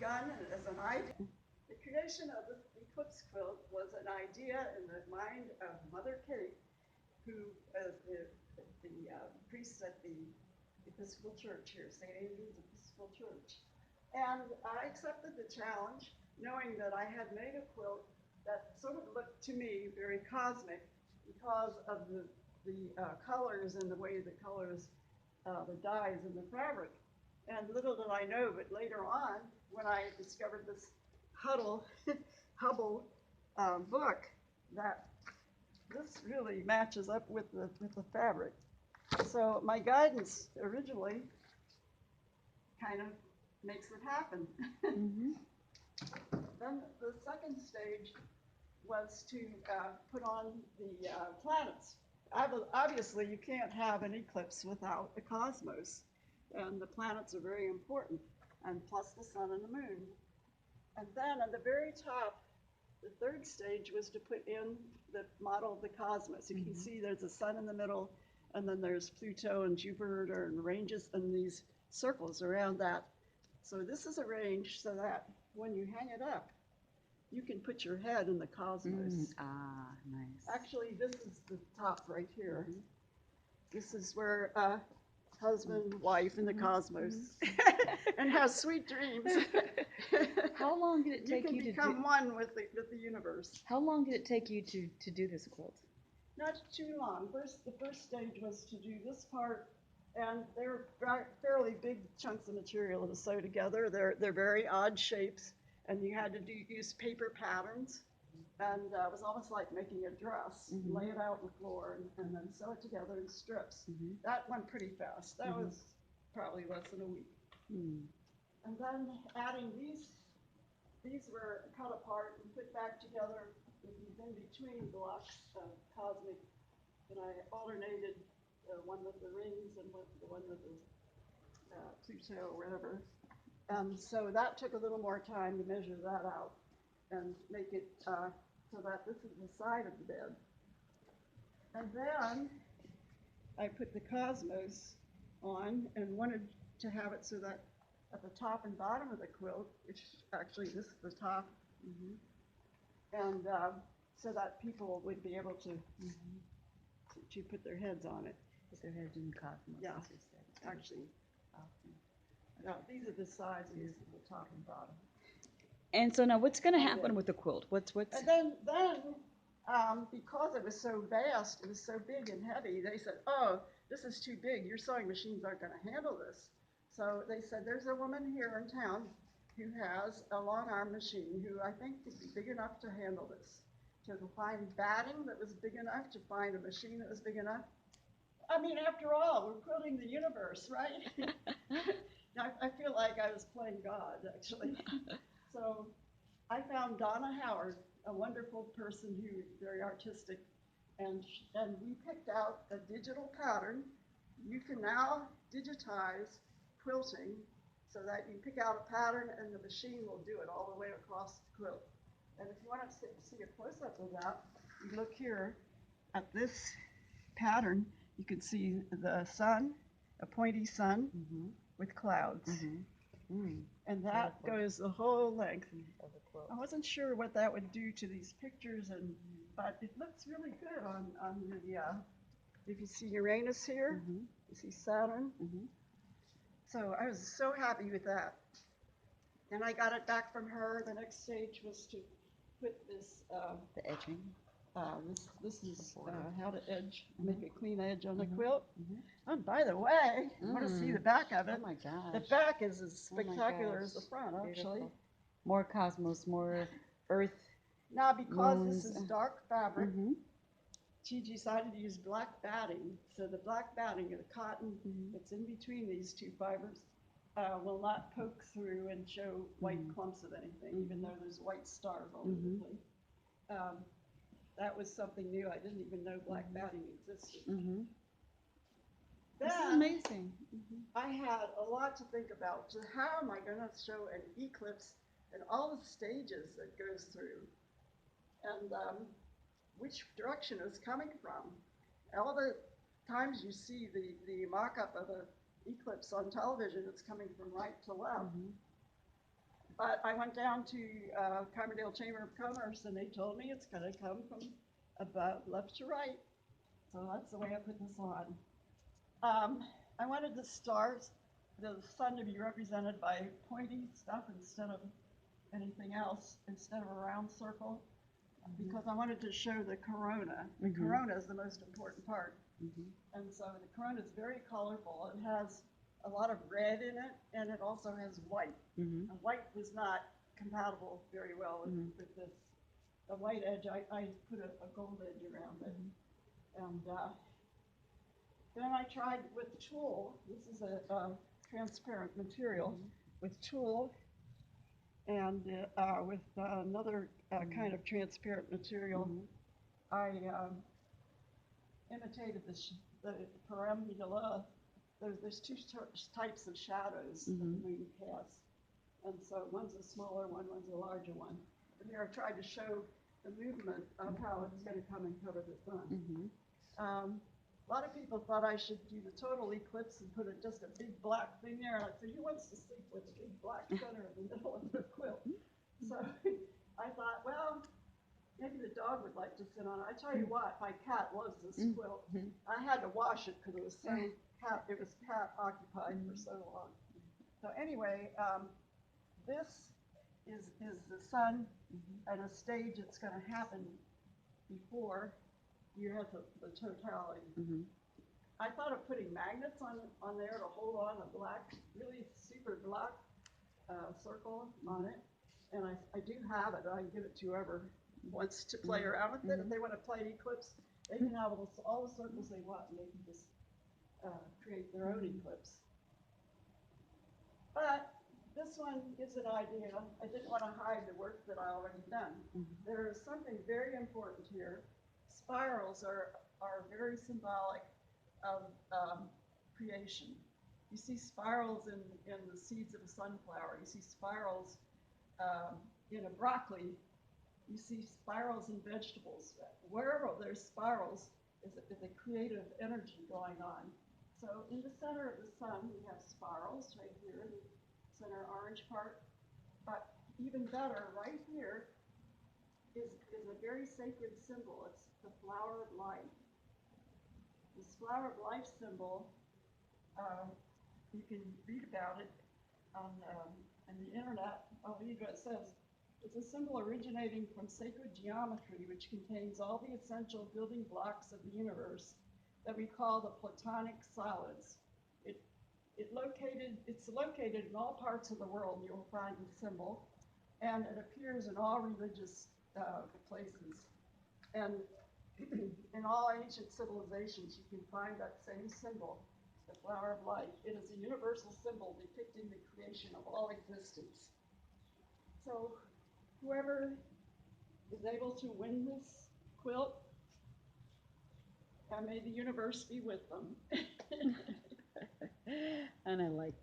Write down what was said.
begun as an idea. The creation of the Eclipse Quilt was an idea in the mind of Mother Kate, who is the priest at the Episcopal Church here, St. Andrew's Episcopal Church. And I accepted the challenge, knowing that I had made a quilt that sort of looked to me very cosmic because of the colors and the way the colors, the dyes in the fabric. And little did I know, but later on, when I discovered this Hubble book, that this really matches up with the fabric. So my guidance originally kind of makes it happen. Mm-hmm. Then the second stage was to put on the planets. Obviously, you can't have an eclipse without the cosmos, and the planets are very important, and plus the sun and the moon. And then at the very top, the third stage was to put in the model of the cosmos. You can see there's a sun in the middle, and then there's Pluto and Jupiter and ranges and these circles around that. So this is arranged so that when you hang it up, you can put your head in the cosmos. Nice. Actually, this is the top right here. This is where husband, wife in the cosmos, and have sweet dreams. How long did it take you to become one with the universe? How long did it take you to do this quilt? Not too long. The first stage was to do this part, and they're fairly big chunks of material to sew together. They're very odd shapes, and you had to use paper patterns, and it was almost like making a dress. Lay it out on the floor, and then sew it together in strips. That went pretty fast. That was probably less than a week. And then adding these were cut apart and put back together with these in-between blocks of cosmic, and I alternated one with the rings and the one with the Pluto or whatever. So that took a little more time to measure that out and make it so that this is the side of the bed. And then I put the cosmos on and wanted to have it so that at the top and bottom of the quilt, which actually this is the top, and so that people would be able to put their heads on it. Put their heads in the cosmos. Yeah, as you said. actually. Awesome. Now, these are the sizes of the top and bottom. And so now, what's going to happen with the quilt? What's? And then because it was so vast, it was so big and heavy, they said, "Oh, this is too big. Your sewing machines aren't going to handle this." So they said, "There's a woman here in town who has a long arm machine who I think would be big enough to handle this." So to find batting that was big enough, to find a machine that was big enough. I mean, after all, we're quilting the universe, right? I feel like I was playing God, actually. So I found Donna Howard, a wonderful person who is very artistic, and we picked out a digital pattern. You can now digitize quilting so that you pick out a pattern and the machine will do it all the way across the quilt. And if you want to see a close-up of that, you look here at this pattern. You can see the sun, a pointy sun with clouds. And that goes the whole length of the quilt. I wasn't sure what that would do to these pictures, but it looks really good on the, if you see Uranus here, you see Saturn. So I was so happy with that. Then I got it back from her. The next stage was to put this, the edging. This is how to edge, make a clean edge on the quilt. Oh, by the way, you want to see the back of it? Oh my gosh. The back is as spectacular as the front, actually. Beautiful. More cosmos, more earth. Now, because moons. this is dark fabric, she decided to use black batting. So the black batting, the cotton that's in between these two fibers, will not poke through and show white clumps of anything, even though there's white stars all over the place. That was something new. I didn't even know black batting existed. This is amazing. I had a lot to think about. So how am I going to show an eclipse and all the stages that goes through, and which direction it's coming from? All the times you see the mock-up of an eclipse on television, it's coming from right to left. But I went down to Carbondale Chamber of Commerce, and they told me it's going to come from about left to right. So that's the way I put this on. I wanted the stars, the sun to be represented by pointy stuff instead of anything else, instead of a round circle, because I wanted to show the corona. The corona is the most important part. And so the corona is very colorful. It has a lot of red in it, and it also has white. And white was not compatible very well with this. The white edge, I put a gold edge around it. And then I tried with tulle. This is a transparent material. With tulle and with another kind of transparent material, I imitated the perambula. There's two types of shadows that the moon casts. And so one's a smaller one, one's a larger one. And here I tried to show the movement of how it's going to come and cover the sun. A lot of people thought I should do the total eclipse and put just a big black thing there. And I said, who wants to sleep with a big black center in the middle of the quilt? So I thought, well, maybe the dog would like to sit on it. I tell you what, my cat loves this quilt. I had to wash it because it was cat occupied for so long. So anyway, this is the sun at a stage that's going to happen before you have the totality. I thought of putting magnets on there to hold on a black, really super black circle on it. And I do have it. I can give it to whoever wants to play around with it. If they want to play an eclipse, they can have all the circles they want, and they can just create their own eclipse. But this one is an idea. I didn't want to hide the work that I already done. There is something very important here. Spirals are very symbolic of creation. You see spirals in the seeds of a sunflower. You see spirals in a broccoli. You see spirals in vegetables. Wherever there's spirals is a creative energy going on. So in the center of the sun, we have spirals right here, the center orange part. But even better, right here is a very sacred symbol. It's the flower of life. This flower of life symbol, you can read about it on the internet. I'll read what it says. It's a symbol originating from sacred geometry, which contains all the essential building blocks of the universe that we call the Platonic solids. It's located in all parts of the world. You'll find the symbol, and it appears in all religious places. And in all ancient civilizations, you can find that same symbol, the flower of life. It is a universal symbol depicting the creation of all existence. So whoever is able to win this quilt, may the universe be with them. And I like that.